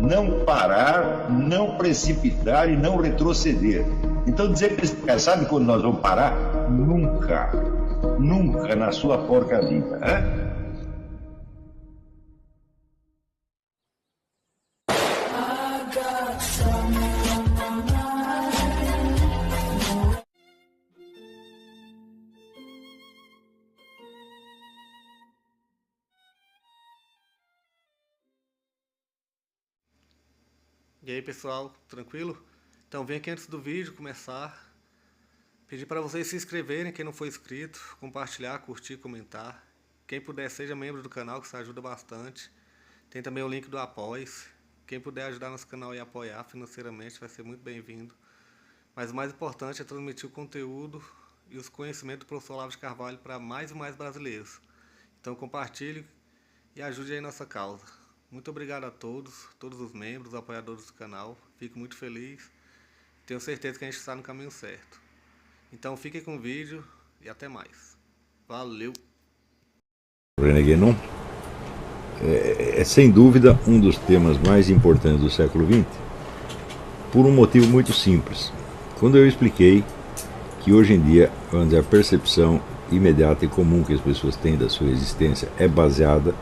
não parar, não precipitar e não retroceder. Então dizer para esse cara, sabe quando nós vamos parar? Nunca. Nunca na sua porca vida. Né? E aí pessoal, tranquilo? Então vem aqui antes do vídeo começar, pedir para vocês se inscreverem, quem não for inscrito, compartilhar, curtir, comentar. Quem puder seja membro do canal, que isso ajuda bastante. Tem também o link do Apoia-se. Quem puder ajudar nosso canal e apoiar financeiramente vai ser muito bem-vindo. Mas o mais importante é transmitir o conteúdo e os conhecimentos do professor Olavo de Carvalho para mais e mais brasileiros. Então compartilhe e ajude aí nossa causa. Muito obrigado a todos os membros, apoiadores do canal. Fico muito feliz. Tenho certeza que a gente está no caminho certo. Então fiquem com o vídeo e até mais. Valeu! René Guénon é sem dúvida um dos temas mais importantes do século XX, por um motivo muito simples. Quando eu expliquei que hoje em dia, a percepção imediata e comum que as pessoas têm da sua existência é baseada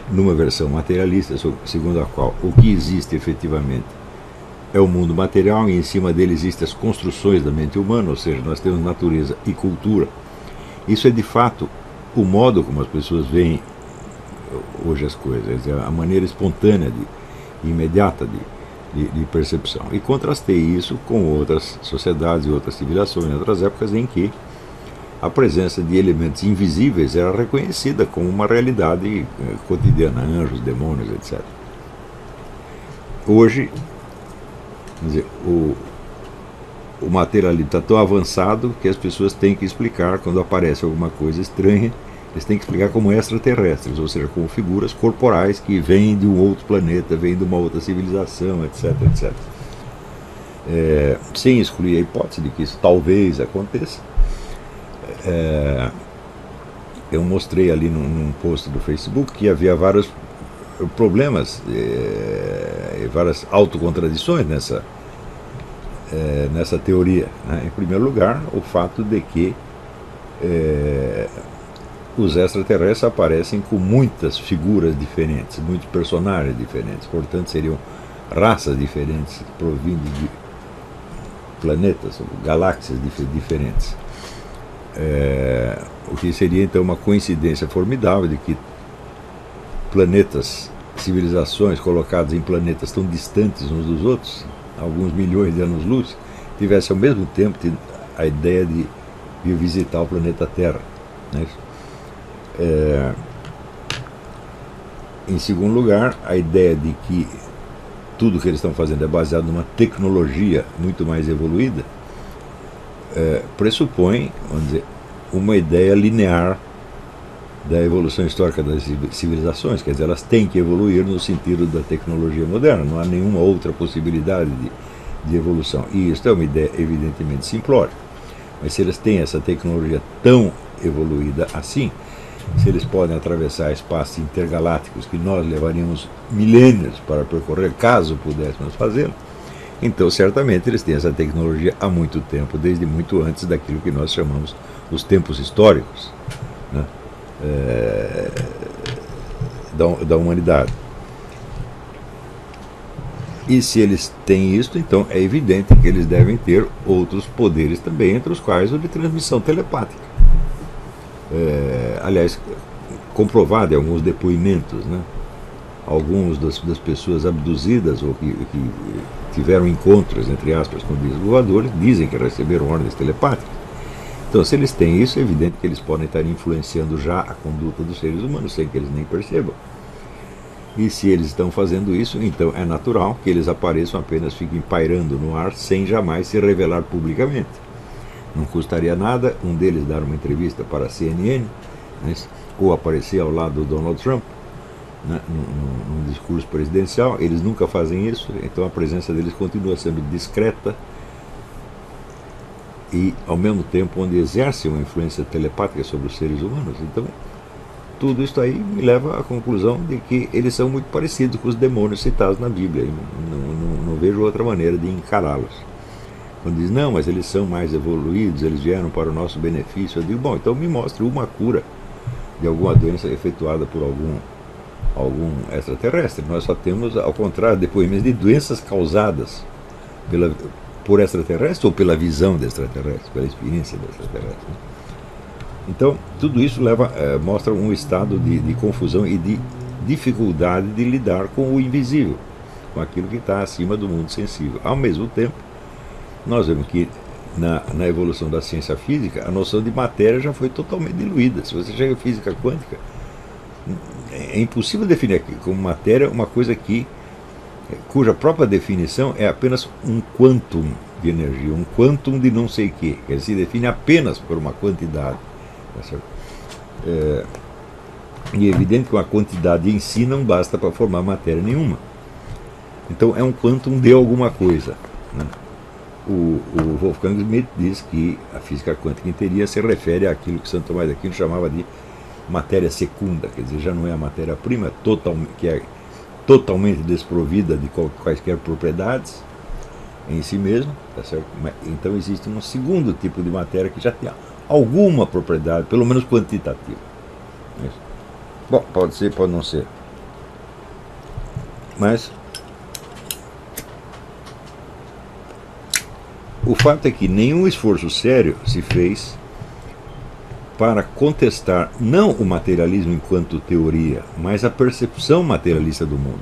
numa versão materialista, segundo a qual o que existe efetivamente é o mundo material e em cima dele existem as construções da mente humana, ou seja, nós temos natureza e cultura. Isso é de fato o modo como as pessoas veem hoje as coisas, a maneira espontânea e imediata de percepção. E contrastei isso com outras sociedades e outras civilizações, em outras épocas em que a presença de elementos invisíveis era reconhecida como uma realidade cotidiana, anjos, demônios, etc. Hoje, quer dizer, o materialismo está tão avançado que as pessoas têm que explicar, quando aparece alguma coisa estranha, eles têm que explicar como extraterrestres, ou seja, como figuras corporais que vêm de um outro planeta, vêm de uma outra civilização, etc, etc. Sem excluir a hipótese de que isso talvez aconteça. Eu mostrei ali num post do Facebook que havia vários problemas, várias autocontradições nessa teoria, né? Em primeiro lugar, o fato de que os extraterrestres aparecem com muitas figuras diferentes, muitos personagens diferentes, portanto seriam raças diferentes, provindas de planetas, galáxias diferentes. O que seria então uma coincidência formidável de que planetas, civilizações colocadas em planetas tão distantes uns dos outros, alguns milhões de anos-luz, tivessem ao mesmo tempo a ideia de vir visitar o planeta Terra, né? Em segundo lugar, a ideia de que tudo que eles estão fazendo é baseado numa tecnologia muito mais evoluída, pressupõe, vamos dizer, uma ideia linear da evolução histórica das civilizações, quer dizer, elas têm que evoluir no sentido da tecnologia moderna, não há nenhuma outra possibilidade de evolução. E isso é uma ideia evidentemente simplória, mas se eles têm essa tecnologia tão evoluída assim, se eles podem atravessar espaços intergalácticos que nós levaríamos milênios para percorrer, caso pudéssemos fazê-lo, então certamente eles têm essa tecnologia há muito tempo, desde muito antes daquilo que nós chamamos os tempos históricos, né, da humanidade. E se eles têm isso, então é evidente que eles devem ter outros poderes também, entre os quais o de transmissão telepática. Aliás, comprovado em alguns depoimentos, né? Alguns das pessoas abduzidas ou que tiveram encontros, entre aspas, com discos voadores, dizem que receberam ordens telepáticas. Então, se eles têm isso, é evidente que eles podem estar influenciando já a conduta dos seres humanos, sem que eles nem percebam. E se eles estão fazendo isso, então é natural que eles apareçam, apenas fiquem pairando no ar, sem jamais se revelar publicamente. Não custaria nada um deles dar uma entrevista para a CNN, né, ou aparecer ao lado do Donald Trump, né, num discurso presidencial. Eles nunca fazem isso, então a presença deles continua sendo discreta e, ao mesmo tempo, onde exerce uma influência telepática sobre os seres humanos. Então, tudo isso aí me leva à conclusão de que eles são muito parecidos com os demônios citados na Bíblia. Não vejo outra maneira de encará-los. Quando diz, não, mas eles são mais evoluídos, eles vieram para o nosso benefício, eu digo, bom, então me mostre uma cura de alguma doença efetuada por algum extraterrestre. Nós só temos, ao contrário, depoimentos de doenças causadas por extraterrestre ou pela visão de extraterrestre, pela experiência de extraterrestre. Então, tudo isso mostra um estado de confusão e de dificuldade de lidar com o invisível, com aquilo que está acima do mundo sensível. Ao mesmo tempo, nós vemos que na evolução da ciência física, a noção de matéria já foi totalmente diluída. Se você chega à física quântica, é impossível definir aqui como matéria uma coisa cuja própria definição é apenas um quantum de energia, um quantum de não sei o que. Ele se define apenas por uma quantidade. Tá certo? E é evidente que uma quantidade em si não basta para formar matéria nenhuma. Então é um quantum de alguma coisa, né? O Wolfgang Schmidt diz que a física quântica em teoria se refere àquilo que Santo Tomás de Aquino chamava de matéria secunda, quer dizer, já não é a matéria-prima, que é totalmente desprovida de quaisquer propriedades em si mesmo, tá certo? Então existe um segundo tipo de matéria que já tem alguma propriedade, pelo menos quantitativa. Bom, pode ser, pode não ser. Mas o fato é que nenhum esforço sério se fez para contestar não o materialismo enquanto teoria, mas a percepção materialista do mundo.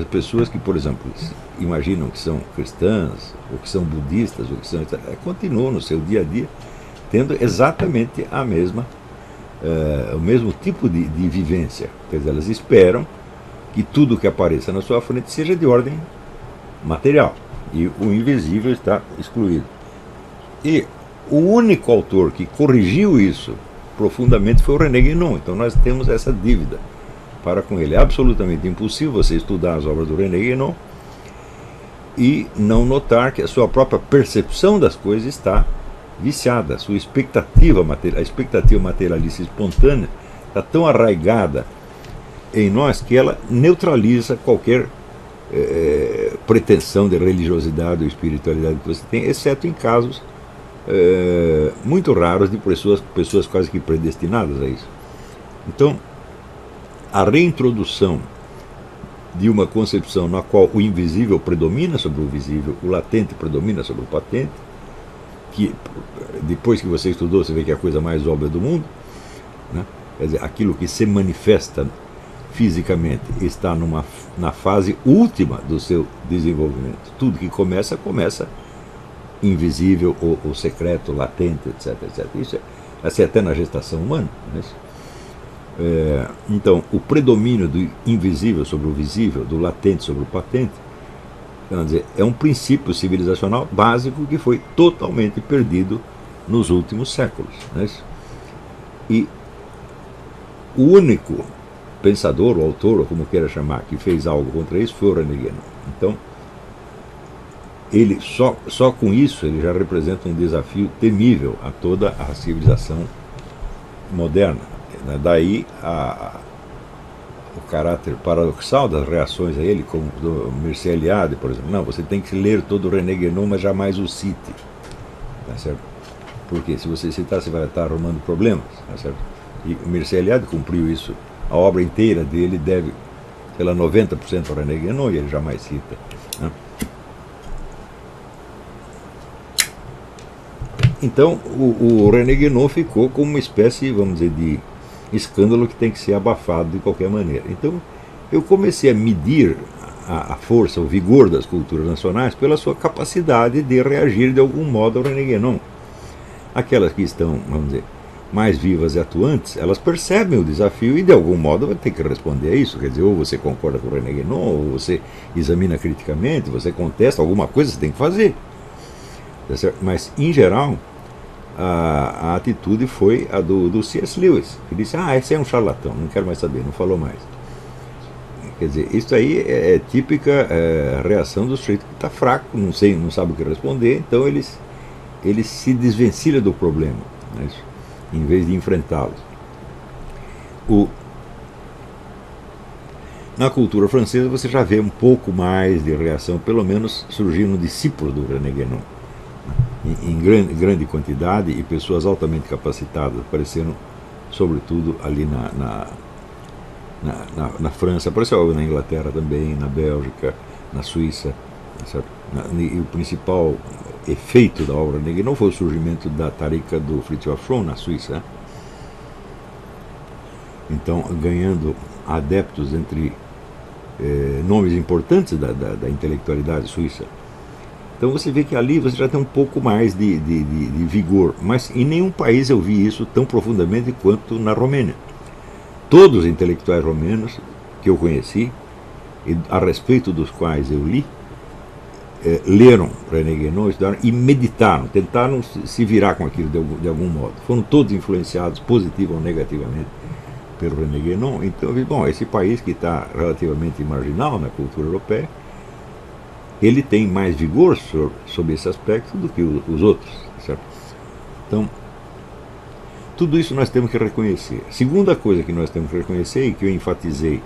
As pessoas que, por exemplo, imaginam que são cristãs, ou que são budistas, ou que são continuam no seu dia a dia tendo exatamente o mesmo tipo de vivência. Quer dizer, elas esperam que tudo que apareça na sua frente seja de ordem material. E o invisível está excluído. E o único autor que corrigiu isso profundamente foi o René Guénon. Então nós temos essa dívida para com ele. É absolutamente impossível você estudar as obras do René Guénon e não notar que a sua própria percepção das coisas está viciada. A sua expectativa materialista espontânea está tão arraigada em nós que ela neutraliza qualquer pretensão de religiosidade ou espiritualidade que você tem, exceto em casos muito raros de pessoas quase que predestinadas a isso. Então, a reintrodução de uma concepção na qual o invisível predomina sobre o visível, o latente predomina sobre o patente, que depois que você estudou, você vê que é a coisa mais óbvia do mundo, né? Quer dizer, aquilo que se manifesta fisicamente está na fase última do seu desenvolvimento. Tudo que começa invisível ou secreto, latente, etc. Isso é assim até na gestação humana. Né? Então, o predomínio do invisível sobre o visível, do latente sobre o patente, quer dizer, é um princípio civilizacional básico que foi totalmente perdido nos últimos séculos. Né? E o único pensador, ou autor, ou como queira chamar, que fez algo contra isso foi o René Guénon. Então, ele só com isso ele já representa um desafio temível a toda a civilização moderna. Daí o caráter paradoxal das reações a ele, como do Mircea Eliade, por exemplo. Não, você tem que ler todo o René Guénon, mas jamais o cite. Tá certo? Porque se você citar, você vai estar arrumando problemas. Tá certo? E o Mircea Eliade cumpriu isso. A obra inteira dele deve, sei lá, 90% ao René Guénon, e ele jamais cita. Né? Então, o René Guénon ficou como uma espécie, vamos dizer, de escândalo que tem que ser abafado de qualquer maneira. Então, eu comecei a medir a força, o vigor das culturas nacionais pela sua capacidade de reagir de algum modo ao René Guénon. Aquelas que estão, vamos dizer, mais vivas e atuantes, elas percebem o desafio e de algum modo vai ter que responder a isso. Quer dizer, ou você concorda com o René Guénon, ou você examina criticamente, você contesta, alguma coisa você tem que fazer. Mas, em geral, a atitude foi a do C.S. Lewis, que disse, esse é um charlatão, não quero mais saber, não falou mais. Quer dizer, isso aí é típica reação do sujeito que está fraco, não sabe o que responder, então ele se desvencilha do problema, né, em vez de enfrentá-lo. Na cultura francesa você já vê um pouco mais de reação, pelo menos surgindo discípulos do René Guénon, em grande quantidade, e pessoas altamente capacitadas apareceram, sobretudo ali na França, apareceu na Inglaterra também, na Bélgica, na Suíça, certo? E o principal efeito da obra René Guénon foi o surgimento da tarica do Fritjof Schuon na Suíça, então ganhando adeptos entre nomes importantes da intelectualidade suíça. Então você vê que ali você já tem um pouco mais de vigor, mas em nenhum país eu vi isso tão profundamente quanto na Romênia. Todos os intelectuais romenos que eu conheci, e a respeito dos quais eu li, leram René Guénon, estudaram e meditaram, tentaram se virar com aquilo de algum modo. Foram todos influenciados positiva ou negativamente pelo René Guénon. Então, bom, esse país que está relativamente marginal na cultura europeia, ele tem mais vigor sobre esse aspecto do que os outros, certo? Então, tudo isso nós temos que reconhecer. Segunda coisa que nós temos que reconhecer, e que eu enfatizei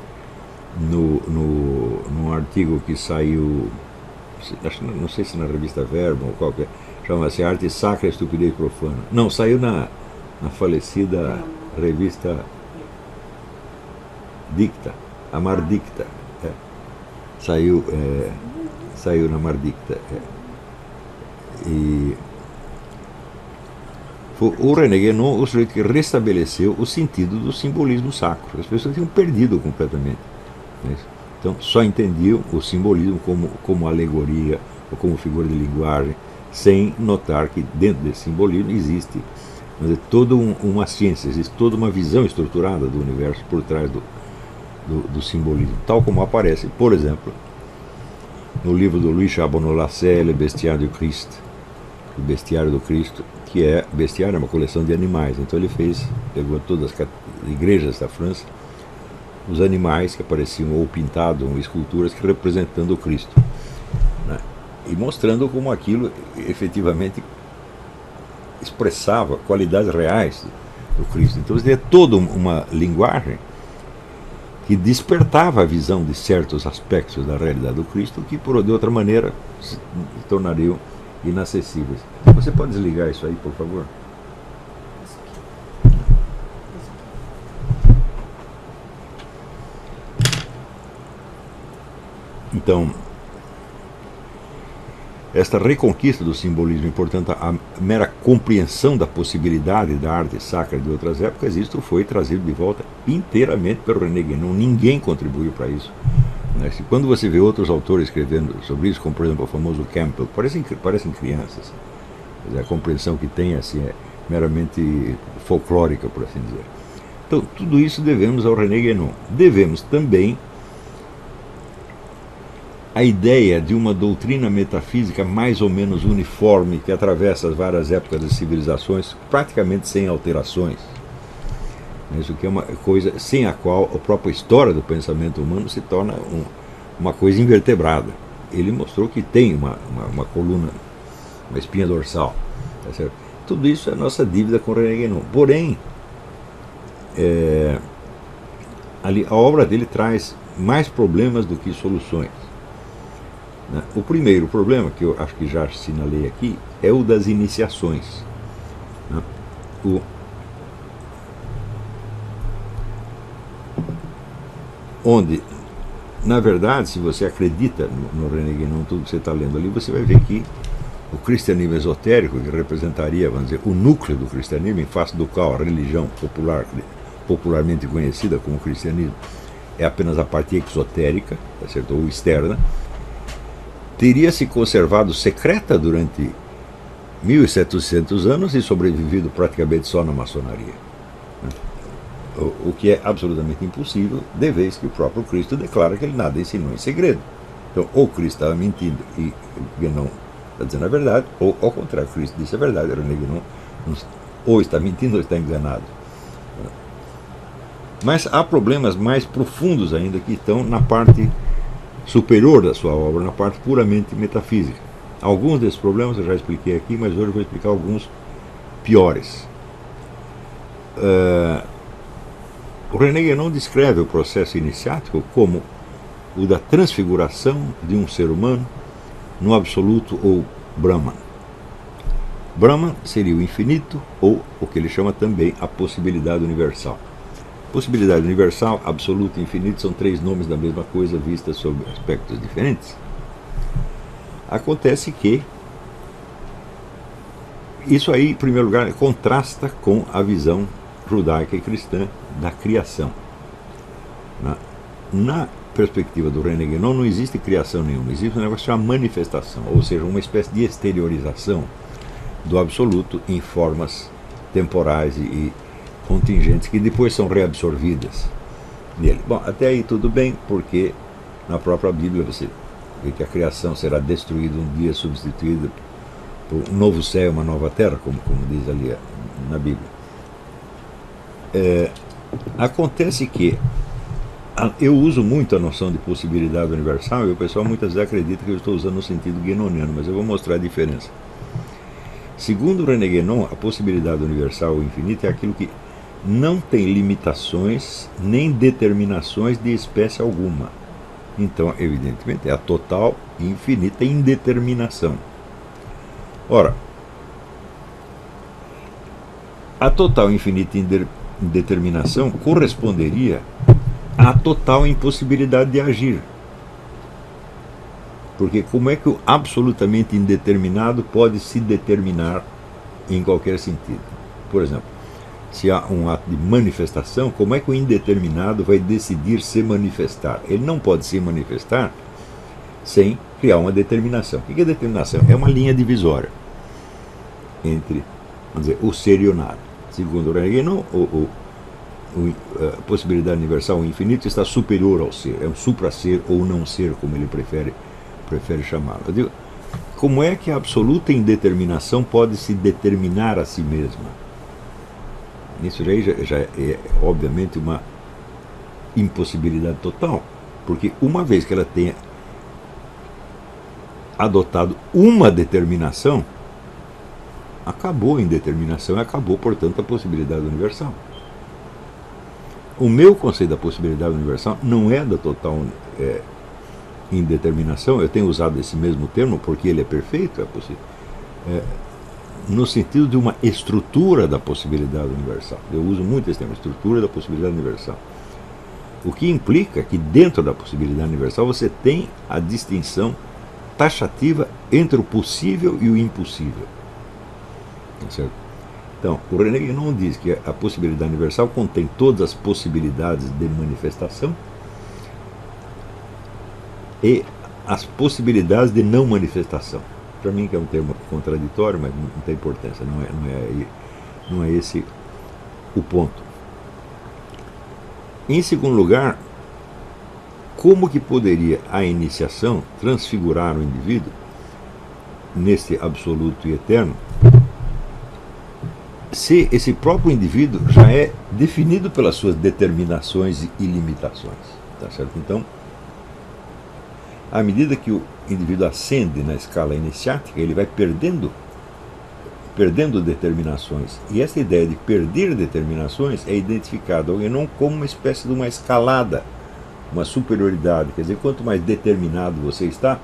num artigo que saiu, não sei se na revista Verbo ou qualquer, chama-se Arte Sacra e Estupidez Profana. Não, saiu na falecida revista Dicta, a Mar Dicta. Saiu na Mar Dicta. E foi o René Guénon o sujeito que restabeleceu o sentido do simbolismo sacro. As pessoas tinham perdido completamente. Então só entendiam o simbolismo como alegoria ou como figura de linguagem, sem notar que dentro desse simbolismo existe toda uma ciência, existe toda uma visão estruturada do universo por trás do simbolismo, tal como aparece, por exemplo, no livro do Louis Charbonneau-Lassay, Le Bestiaire du Christ, o Bestiário do Cristo, que bestiário é uma coleção de animais. Então ele pegou todas as igrejas da França, os animais que apareciam ou pintados, ou esculturas representando o Cristo, né? E mostrando como aquilo efetivamente expressava qualidades reais do Cristo. Então ele tinha toda uma linguagem que despertava a visão de certos aspectos da realidade do Cristo que, de outra maneira, se tornariam inacessíveis. Você pode desligar isso aí, por favor? Então, esta reconquista do simbolismo e, portanto, a mera compreensão da possibilidade da arte sacra de outras épocas, isto foi trazido de volta inteiramente pelo René Guénon. Ninguém contribuiu para isso. Quando você vê outros autores escrevendo sobre isso, como por exemplo o famoso Campbell, parecem crianças. A compreensão que tem assim, é meramente folclórica, por assim dizer. Então, tudo isso devemos ao René Guénon. Devemos também a ideia de uma doutrina metafísica mais ou menos uniforme, que atravessa as várias épocas das civilizações, praticamente sem alterações. Isso que é uma coisa sem a qual a própria história do pensamento humano se torna uma coisa invertebrada. Ele mostrou que tem uma coluna, uma espinha dorsal. Tá certo? Tudo isso é a nossa dívida com René Guénon. Porém, a obra dele traz mais problemas do que soluções. O primeiro problema, que eu acho que já assinalei aqui, é o das iniciações. Onde, na verdade, se você acredita no René Guénon, tudo que você está lendo ali, você vai ver que o cristianismo esotérico, que representaria, vamos dizer, o núcleo do cristianismo, em face do qual a religião popularmente conhecida como cristianismo é apenas a parte exotérica, tá certo? Ou externa, teria se conservado secreta durante 1.700 anos e sobrevivido praticamente só na maçonaria. O que é absolutamente impossível, de vez que o próprio Cristo declara que ele nada ensinou em segredo. Então, ou Cristo estava mentindo e Guénon está dizendo a verdade, ou ao contrário, Cristo disse a verdade, René Guénon ou está mentindo ou está enganado. Mas há problemas mais profundos ainda que estão na parte superior da sua obra, na parte puramente metafísica. Alguns desses problemas eu já expliquei aqui, mas hoje eu vou explicar alguns piores. O René Guénon descreve o processo iniciático como o da transfiguração de um ser humano no absoluto ou Brahman. Brahman seria o infinito ou o que ele chama também a possibilidade universal. Possibilidade universal, absoluto e infinito são três nomes da mesma coisa vistas sob aspectos diferentes. Acontece que isso aí, em primeiro lugar, contrasta com a visão judaica e cristã da criação. Na perspectiva do René Guénon não existe criação nenhuma, existe um negócio chamado manifestação, ou seja, uma espécie de exteriorização do absoluto em formas temporais e contingentes que depois são reabsorvidas nele. Bom, até aí tudo bem, porque na própria Bíblia você vê que a criação será destruída um dia, substituída por um novo céu e uma nova terra, como diz ali na Bíblia. Acontece que eu uso muito a noção de possibilidade universal e o pessoal muitas vezes acredita que eu estou usando no sentido guénoniano, mas eu vou mostrar a diferença. Segundo René Guénon, a possibilidade universal ou infinita é aquilo que não tem limitações nem determinações de espécie alguma. Então, evidentemente, é a total e infinita indeterminação. Ora, a total e infinita indeterminação corresponderia à total impossibilidade de agir. Porque como é que o absolutamente indeterminado pode se determinar em qualquer sentido? Por exemplo, se há um ato de manifestação, como é que o indeterminado vai decidir se manifestar? Ele não pode se manifestar sem criar uma determinação. O que é determinação? É uma linha divisória entre, vamos dizer, o ser e o nada. Segundo o René Guénon, a possibilidade universal, o infinito, está superior ao ser. É um supra-ser ou não ser, como ele prefere chamá-lo. Eu digo, como é que a absoluta indeterminação pode se determinar a si mesma? Isso já é, obviamente, uma impossibilidade total, porque uma vez que ela tenha adotado uma determinação, acabou a indeterminação e acabou, portanto, a possibilidade universal. O meu conceito da possibilidade universal não é da total indeterminação. Eu tenho usado esse mesmo termo porque ele é perfeito, no sentido de uma estrutura da possibilidade universal. Eu uso muito esse termo, estrutura da possibilidade universal. O que implica que dentro da possibilidade universal você tem a distinção taxativa entre o possível e o impossível. Certo? Então, o René Guénon diz que a possibilidade universal contém todas as possibilidades de manifestação e as possibilidades de não manifestação. Para mim que é um termo contraditório, mas não tem importância, não é esse o ponto. Em segundo lugar, como que poderia a iniciação transfigurar o indivíduo nesse absoluto e eterno, se esse próprio indivíduo já é definido pelas suas determinações e limitações, tá certo? Então, à medida que o indivíduo ascende na escala iniciática, ele vai perdendo determinações. E essa ideia de perder determinações é identificada ao Guénon como uma espécie de uma escalada, uma superioridade. Quer dizer, quanto mais determinado você está,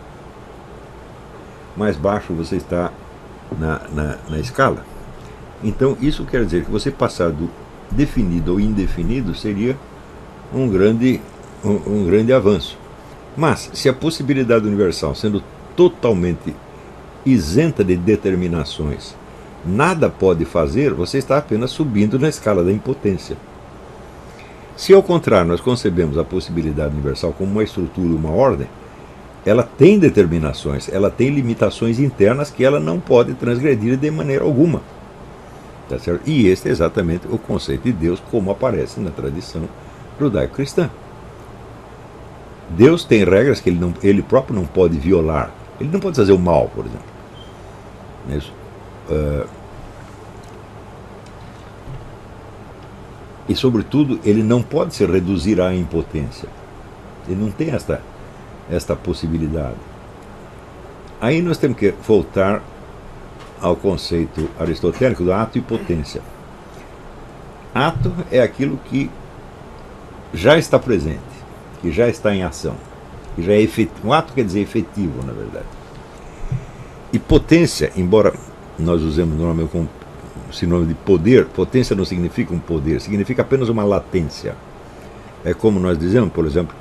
mais baixo você está na escala. Então, isso quer dizer que você passar do definido ao indefinido seria um grande avanço. Mas, se a possibilidade universal, sendo totalmente isenta de determinações, nada pode fazer, você está apenas subindo na escala da impotência. Se, ao contrário, nós concebemos a possibilidade universal como uma estrutura, uma ordem, ela tem determinações, ela tem limitações internas que ela não pode transgredir de maneira alguma. Tá certo? E este é exatamente o conceito de Deus como aparece na tradição judaico-cristã. Deus tem regras que ele próprio não pode violar. Ele não pode fazer o mal, por exemplo. Isso. E, sobretudo, ele não pode se reduzir à impotência. Ele não tem esta possibilidade. Aí nós temos que voltar ao conceito aristotélico do ato e potência. Ato é aquilo que já está presente, que já está em ação, que já é efetivo. Um ato quer dizer efetivo, na verdade. E potência, embora nós usemos normalmente como sinônimo de poder, potência não significa um poder, significa apenas uma latência. É como nós dizemos, por exemplo,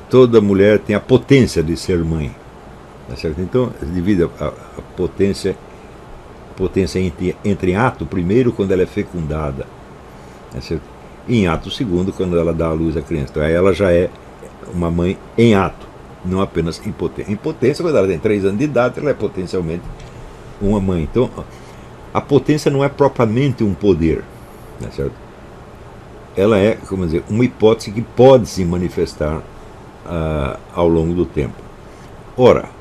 toda mulher tem a potência de ser mãe. Tá certo? Então, divide a potência entre em ato primeiro, quando ela é fecundada, tá certo? E em ato segundo, quando ela dá à luz à criança. Então, aí ela já é uma mãe em ato, não apenas em potência. Em potência, quando ela tem 3 anos de idade, ela é potencialmente uma mãe. Então, a potência não é propriamente um poder, tá certo? Ela é, como dizer, uma hipótese que pode se manifestar ao longo do tempo. Ora,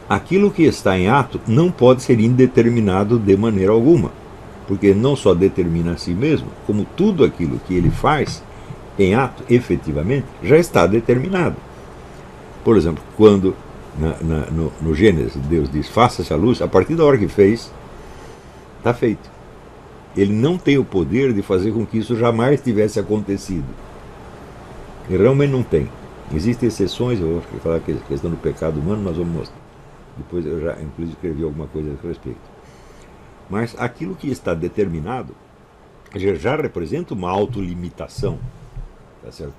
aquilo que está em ato não pode ser indeterminado de maneira alguma, porque não só determina a si mesmo, como tudo aquilo que ele faz em ato, efetivamente, já está determinado. Por exemplo, quando no Gênesis Deus diz faça-se a luz, a partir da hora que fez, está feito. Ele não tem o poder de fazer com que isso jamais tivesse acontecido. E realmente não tem. Existem exceções, eu vou falar que a questão do pecado humano nós vamos mostrar. Depois eu já, inclusive, escrevi alguma coisa a respeito. Mas aquilo que está determinado já representa uma autolimitação, tá certo?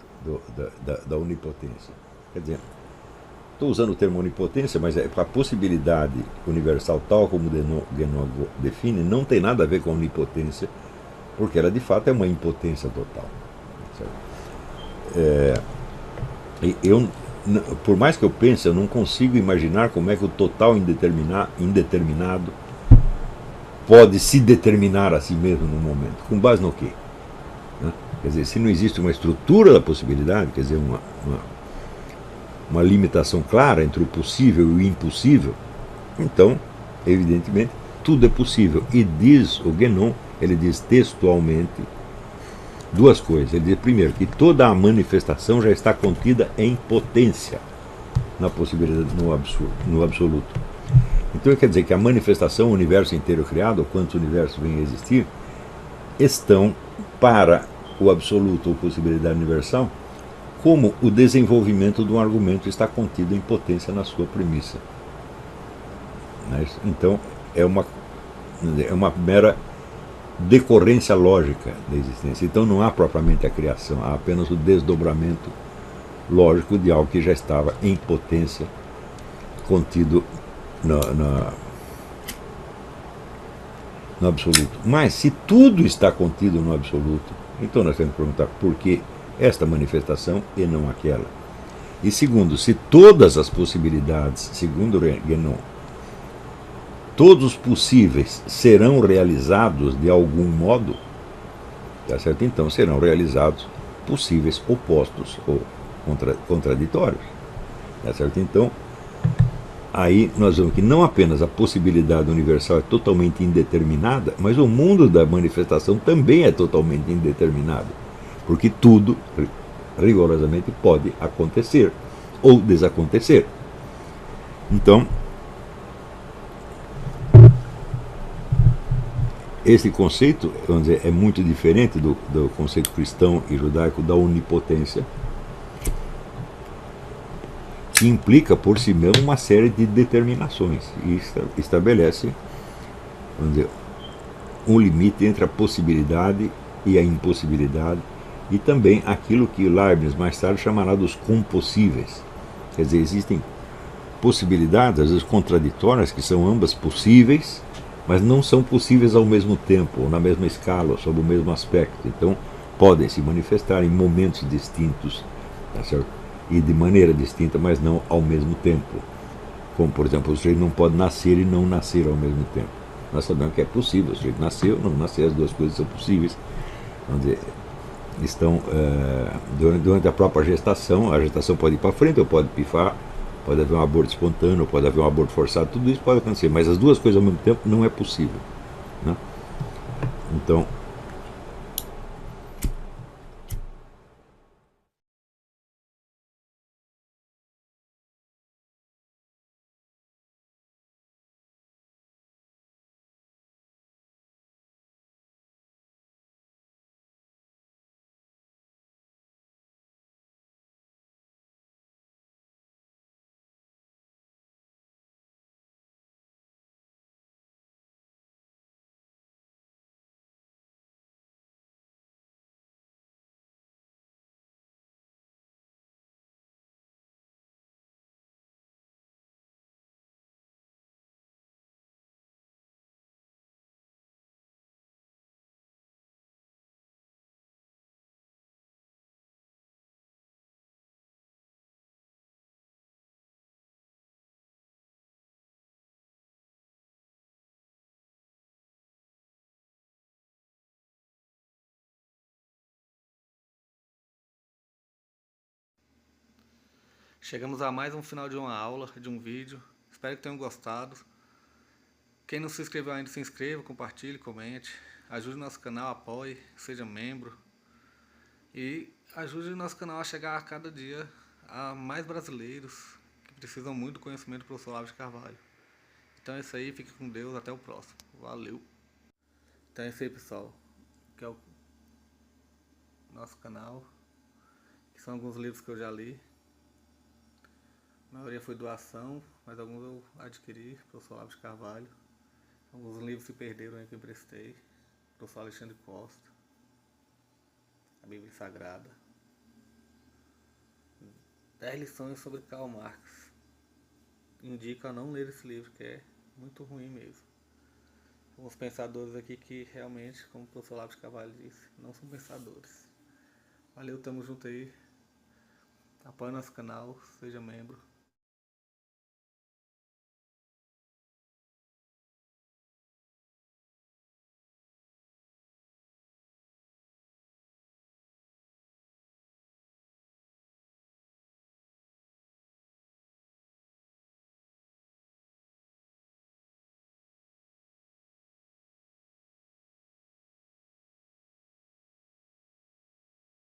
Da onipotência. Quer dizer, estou usando o termo onipotência, mas a possibilidade universal, tal como Guénon define, não tem nada a ver com onipotência, porque ela de fato é uma impotência total. Certo? Eu, por mais que eu pense, eu não consigo imaginar como é que o total indeterminado pode se determinar a si mesmo no momento. Com base no quê? Né? Quer dizer, se não existe uma estrutura da possibilidade, quer dizer, uma limitação clara entre o possível e o impossível, então, evidentemente, tudo é possível. E diz o Guénon, ele diz textualmente duas coisas. Ele diz, primeiro, que toda a manifestação já está contida em potência, na possibilidade, no absoluto. Então quer dizer que a manifestação, o universo inteiro criado, ou quantos universos vêm a existir, estão para o absoluto ou possibilidade universal, como o desenvolvimento de um argumento está contido em potência na sua premissa. Então é uma mera decorrência lógica da existência. Então não há propriamente a criação, há apenas o desdobramento lógico de algo que já estava em potência, contido no absoluto. Mas se tudo está contido no absoluto, então nós temos que perguntar por que esta manifestação e não aquela. E segundo, se todas as possibilidades, segundo Guénon, todos os possíveis serão realizados de algum modo, tá certo? Então serão realizados possíveis opostos ou contraditórios. Tá certo? Então, aí nós vemos que não apenas a possibilidade universal é totalmente indeterminada, mas o mundo da manifestação também é totalmente indeterminado, porque tudo, rigorosamente, pode acontecer ou desacontecer. Então, esse conceito, vamos dizer, é muito diferente do conceito cristão e judaico da onipotência, que implica por si mesmo uma série de determinações e estabelece, vamos dizer, um limite entre a possibilidade e a impossibilidade, e também aquilo que Leibniz mais tarde chamará dos compossíveis. Quer dizer, existem possibilidades, às vezes contraditórias, que são ambas possíveis, mas não são possíveis ao mesmo tempo, ou na mesma escala, ou sob o mesmo aspecto. Então, podem se manifestar em momentos distintos, tá certo? E de maneira distinta, mas não ao mesmo tempo. Como, por exemplo, o sujeito não pode nascer e não nascer ao mesmo tempo. Nós sabemos que é possível, o sujeito nasceu, não nascer, as duas coisas são possíveis. Vamos dizer, estão durante a própria gestação, a gestação pode ir para frente ou pode pifar, pode haver um aborto espontâneo, pode haver um aborto forçado, tudo isso pode acontecer, mas as duas coisas ao mesmo tempo não é possível. Né? Então, Chegamos a mais um final de uma aula, de um vídeo. Espero que tenham gostado. Quem não se inscreveu ainda, se inscreva, compartilhe, comente. Ajude o nosso canal, apoie, seja membro. E ajude o nosso canal a chegar a cada dia a mais brasileiros que precisam muito do conhecimento do professor Olavo de Carvalho. Então é isso aí, fique com Deus, até o próximo. Valeu! Então é isso aí, pessoal. Que é o nosso canal. Que são alguns livros que eu já li. A maioria foi doação, mas alguns eu adquiri, professor Olavo de Carvalho. Alguns livros se perderam aí que eu emprestei. Professor Alexandre Costa. A Bíblia Sagrada. 10 lições sobre Karl Marx. Indico a não ler esse livro, que é muito ruim mesmo. Alguns pensadores aqui que realmente, como o professor Olavo de Carvalho disse, não são pensadores. Valeu, tamo junto aí. Apoie nosso canal, seja membro.